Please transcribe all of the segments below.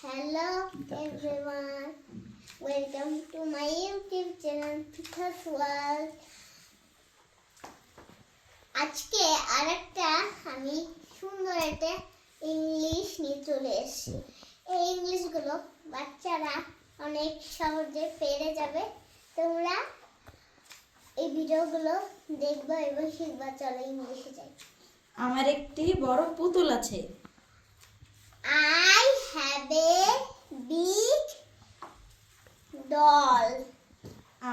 Hello everyone, welcome to my YouTube channel Pitha's World. আজকে আরেকটা আমি সুন্দর একটা ইংলিশ নিয়ে চলে এসেছি। এই ইংলিশগুলো বাচ্চারা অনেক সহজে পেরে যাবে। তোমরা এই ভিডিওগুলো দেখবে এবং শিখবা। চলো ইংলিশে যাই। আমার একটি বড় পুতুল আছে। I have a big doll.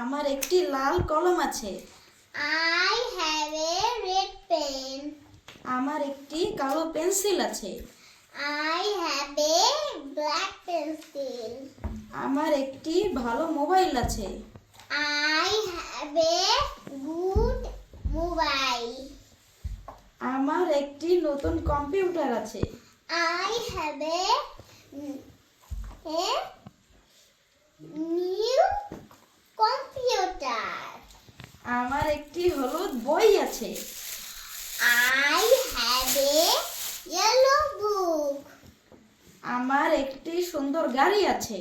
আমার একটি লাল কলম আছে। I have a red pen. আমার একটি কালো পেন্সিল আছে। I have a black pencil. আমার একটি ভালো মোবাইল আছে। I have a good mobile. আমার একটি নতুন কম্পিউটার আছে। I have a new computer. আমার একটি হলুদ বই আছে। I have a yellow book. আমার একটি সুন্দর গাড়ি আছে।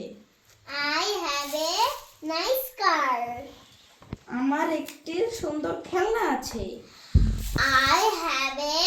I have a nice car. আমার একটি সুন্দর খেলনা আছে। I have a